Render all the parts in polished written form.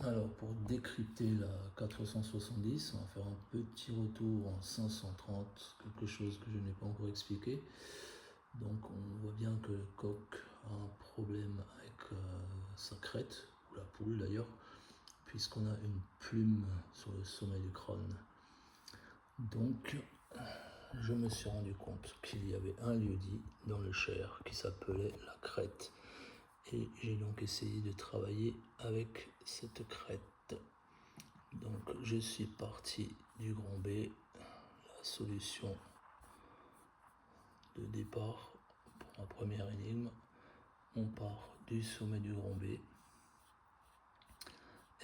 Alors, pour décrypter la 470, on va faire un petit retour en 530, quelque chose que je n'ai pas encore expliqué. Donc, on voit bien que le coq a un problème avec sa crête, ou la poule d'ailleurs, puisqu'on a une plume sur le sommet du crâne. Donc, je me suis rendu compte qu'il y avait un lieu-dit dans le Cher qui s'appelait la crête. Et j'ai donc essayé de travailler avec cette crête. Donc je suis parti du grand B, la solution de départ pour ma première énigme. On part du sommet du grand B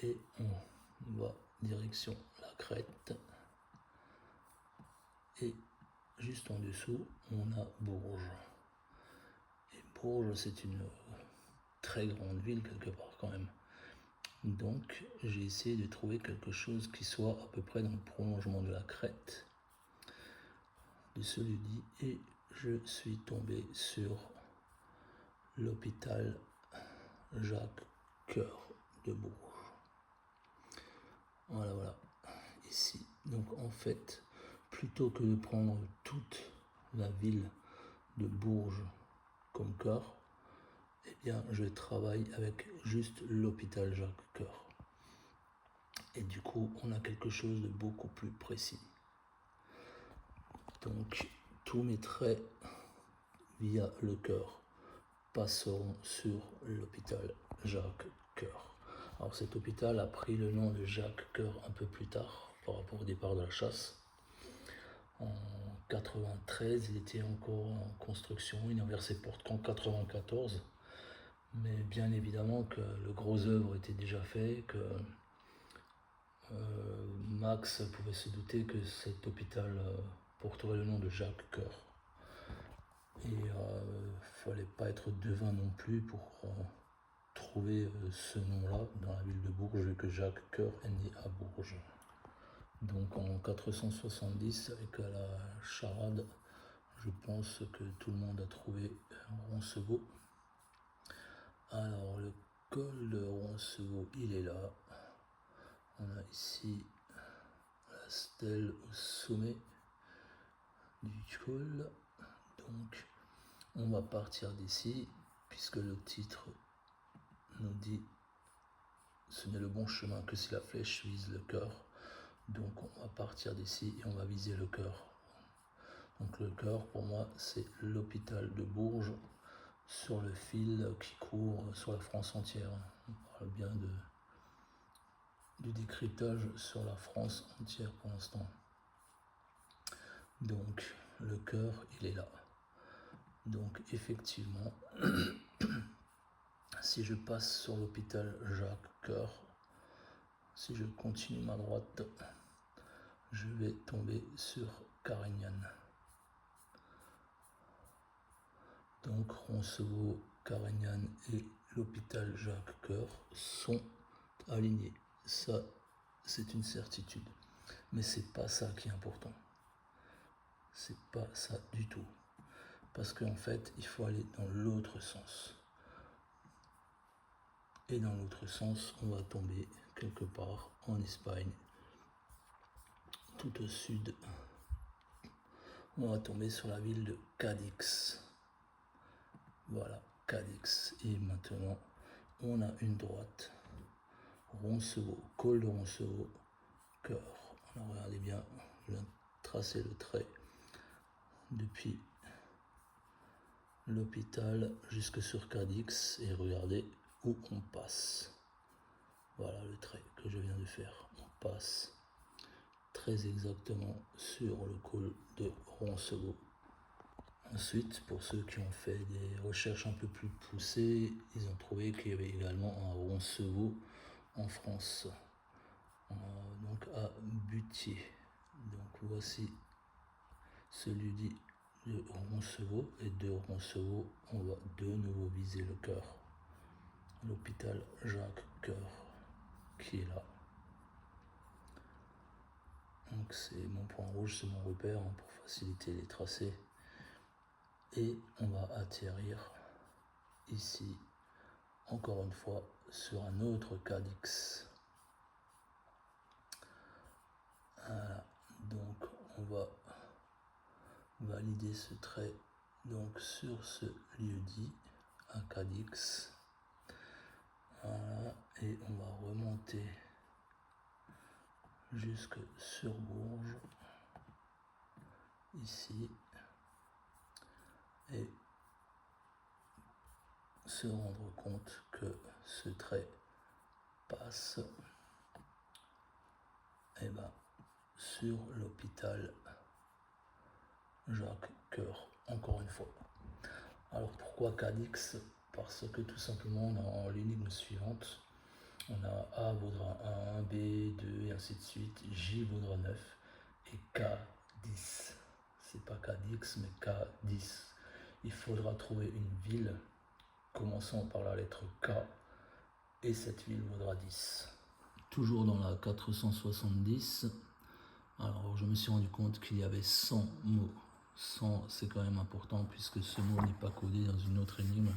et on va direction la crête. Et juste en dessous, on a Bourges. Et Bourges, c'est une très grande ville quelque part quand même. Donc j'ai essayé de trouver quelque chose qui soit à peu près dans le prolongement de la crête de ce lieu-dit et je suis tombé sur l'hôpital Jacques-Cœur de Bourges. Voilà, ici. Donc en fait, plutôt que de prendre toute la ville de Bourges comme cœur, eh bien je travaille avec juste l'hôpital Jacques-Cœur. Et du coup, on a quelque chose de beaucoup plus précis. Donc, tous mes traits via le cœur passeront sur l'hôpital Jacques-Cœur. Alors, cet hôpital a pris le nom de Jacques-Cœur un peu plus tard, par rapport au départ de la chasse. En 93, il était encore en construction, il n'a ouvert ses portes qu'en 94. Mais bien évidemment que le gros œuvre était déjà fait, que Max pouvait se douter que cet hôpital porterait le nom de Jacques-Cœur. Et fallait pas être devin non plus pour trouver ce nom-là dans la ville de Bourges, vu que Jacques-Cœur est né à Bourges. Donc en 470, avec la charade, je pense que tout le monde a trouvé Roncevaux. Alors le col de Roncevaux, il est là. On a ici la stèle au sommet du col. Donc on va partir d'ici, puisque le titre nous dit ce n'est le bon chemin que si la flèche vise le cœur. Donc on va partir d'ici et on va viser le cœur. Donc le cœur pour moi c'est l'hôpital de Bourges sur le fil qui court sur la France entière. On parle bien du décryptage sur la France entière pour l'instant. Donc le cœur il est là. Donc effectivement, si je passe sur l'hôpital Jacques-Cœur, si je continue ma droite, je vais tomber sur Carignan. Donc Roncevaux, Carignan et l'hôpital Jacques-Cœur sont alignés. Ça, c'est une certitude. Mais c'est pas ça qui est important. C'est pas ça du tout. Parce qu'en fait, il faut aller dans l'autre sens. Et dans l'autre sens, on va tomber quelque part en Espagne, tout au sud. On va tomber sur la ville de Cadix. Voilà, Cadix. Et maintenant, on a une droite. Roncevaux, col de Roncevaux, cœur. Alors regardez bien, je viens de tracer le trait depuis l'hôpital jusque sur Cadix et regardez où on passe. Voilà le trait que je viens de faire. On passe très exactement sur le col de Roncevaux. Ensuite, pour ceux qui ont fait des recherches un peu plus poussées, ils ont trouvé qu'il y avait également un Roncevaux en France, donc à Butier. Donc voici celui de Roncevaux, et de Roncevaux, on va de nouveau viser le cœur. L'hôpital Jacques-Cœur qui est là. Donc c'est mon point rouge, c'est mon repère pour faciliter les tracés. Et on va atterrir ici, encore une fois, sur un autre Cadix. Voilà, donc on va valider ce trait donc sur ce lieu dit à Cadix. Voilà, et on va remonter jusque sur Bourges, ici, et se rendre compte que ce trait passe sur l'hôpital Jacques Coeur, encore une fois. Alors pourquoi Cadix? Parce que tout simplement dans l'énigme suivante, on a A vaudra 1, B 2 et ainsi de suite, J vaudra 9 et K 10. C'est pas Cadix mais K 10. Il faudra trouver une ville commençant par la lettre K et cette ville vaudra 10. Toujours dans la 470, alors je me suis rendu compte qu'il y avait 100 mots. 100, c'est quand même important puisque ce mot n'est pas codé dans une autre énigme.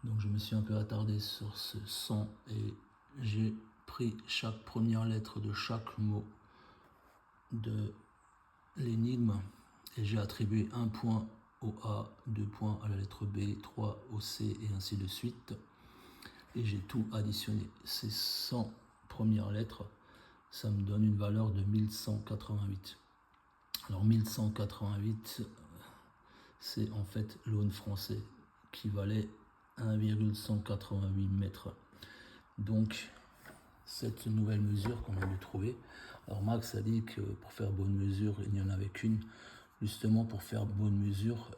Donc je me suis un peu attardé sur ce 100 et j'ai pris chaque première lettre de chaque mot de l'énigme et j'ai attribué 1 point au A, 2 points à la lettre B, 3 au C et ainsi de suite. Et j'ai tout additionné. Ces 100 premières lettres, ça me donne une valeur de 1188. Alors 1188, c'est en fait l'aune français qui valait 1,188 mètres. Donc cette nouvelle mesure qu'on vient de trouver, alors Max a dit que pour faire bonne mesure il n'y en avait qu'une. Justement pour faire bonne mesure,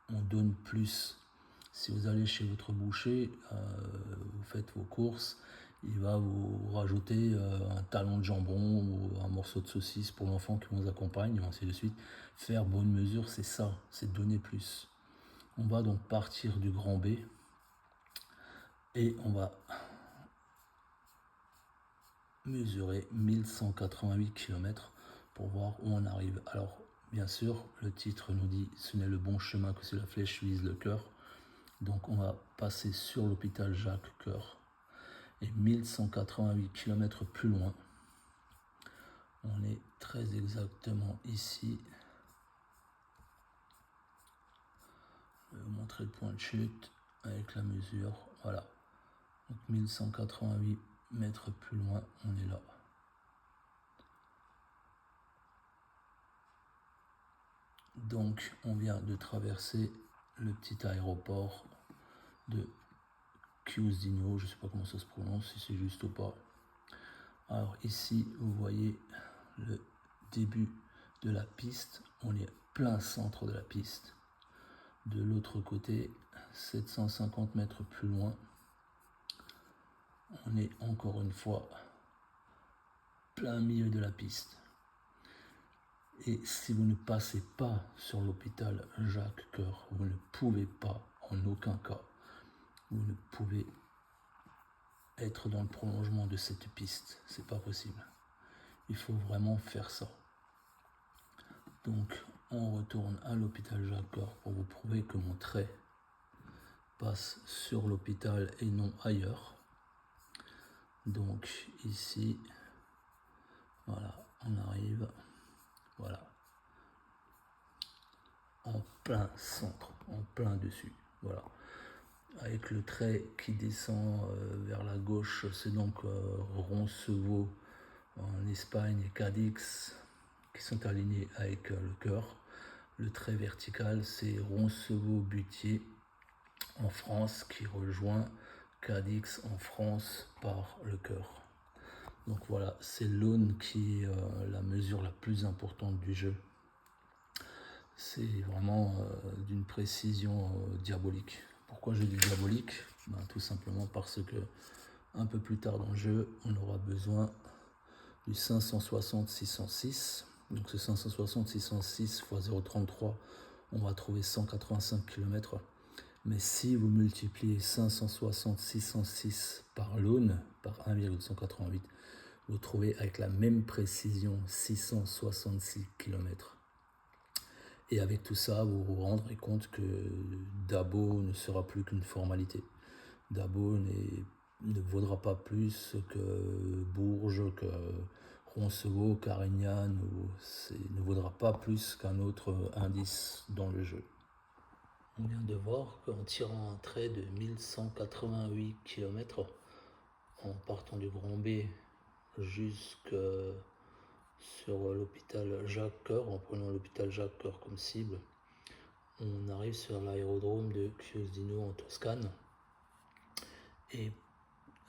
on donne plus. Si vous allez chez votre boucher, vous faites vos courses, il va vous rajouter un talon de jambon ou un morceau de saucisse pour l'enfant qui vous accompagne, et ainsi de suite. Faire bonne mesure, c'est ça, c'est donner plus. On va donc partir du grand B et on va mesurer 1188 km pour voir où on arrive. Alors, bien sûr, le titre nous dit ce n'est le bon chemin que si la flèche vise le cœur. Donc on va passer sur l'hôpital Jacques Coeur. Et 1188 km plus loin, on est très exactement ici. Je vais vous montrer le point de chute avec la mesure. Voilà. Donc 1188 mètres plus loin, on est là. Donc on vient de traverser le petit aéroport de Chiusigno, je ne sais pas comment ça se prononce, si c'est juste ou pas. Alors ici, vous voyez le début de la piste, on est plein centre de la piste. De l'autre côté, 750 mètres plus loin, on est encore une fois plein milieu de la piste. Et si vous ne passez pas sur l'hôpital Jacques Coeur, vous ne pouvez pas, en aucun cas, vous ne pouvez être dans le prolongement de cette piste. C'est pas possible. Il faut vraiment faire ça. Donc, on retourne à l'hôpital Jacques Coeur pour vous prouver que mon trait passe sur l'hôpital et non ailleurs. Donc, ici, voilà, on arrive, voilà, en plein centre, en plein dessus, voilà. Avec le trait qui descend vers la gauche, c'est donc Roncevaux en Espagne et Cadix qui sont alignés avec le cœur. Le trait vertical, c'est Roncevaux-Butier en France qui rejoint Cadix en France par le cœur. Donc voilà, c'est l'aune qui est la mesure la plus importante du jeu. C'est vraiment d'une précision diabolique. Pourquoi je dis diabolique? Tout simplement parce que un peu plus tard dans le jeu, on aura besoin du 560-606. Donc ce 560-606 x 0,33, on va trouver 185 km. Mais si vous multipliez 560-606 par l'aune, par 1,188, vous trouvez avec la même précision 666 km. Et avec tout ça, vous vous rendrez compte que Dabo ne sera plus qu'une formalité. Dabo ne vaudra pas plus que Bourges, que Roncevaux, Carignan, ne vaudra pas plus qu'un autre indice dans le jeu. On vient de voir qu'en tirant un trait de 1188 km, en partant du Grand B jusque sur l'hôpital Jacques-Cœur, en prenant l'hôpital Jacques-Cœur comme cible, on arrive sur l'aérodrome de Chiusdino en Toscane. Et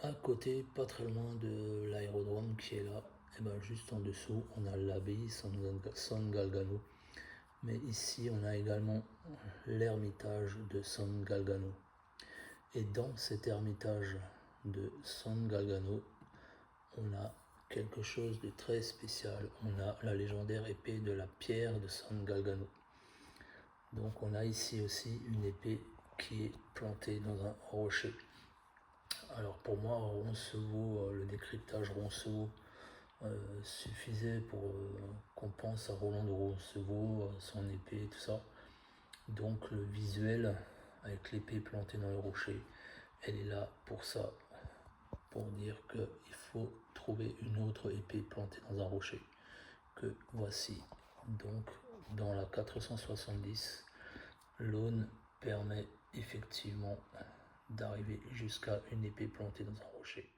à côté, pas très loin de l'aérodrome qui est là, et ben juste en dessous, on a l'abbaye San Galgano. Mais ici, on a également l'ermitage de San Galgano. Et dans cet ermitage de San Galgano, on a quelque chose de très spécial. On a la légendaire épée de la pierre de San Galgano. Donc on a ici aussi une épée qui est plantée dans un rocher. Alors pour moi, Roncevaux, le décryptage Roncevaux suffisait pour qu'on pense à Roland de Roncevaux, son épée, tout ça. Donc le visuel avec l'épée plantée dans le rocher, elle est là pour ça, pour dire qu'il faut trouver une autre épée plantée dans un rocher, que voici. Donc dans la 470, l'aune permet effectivement d'arriver jusqu'à une épée plantée dans un rocher.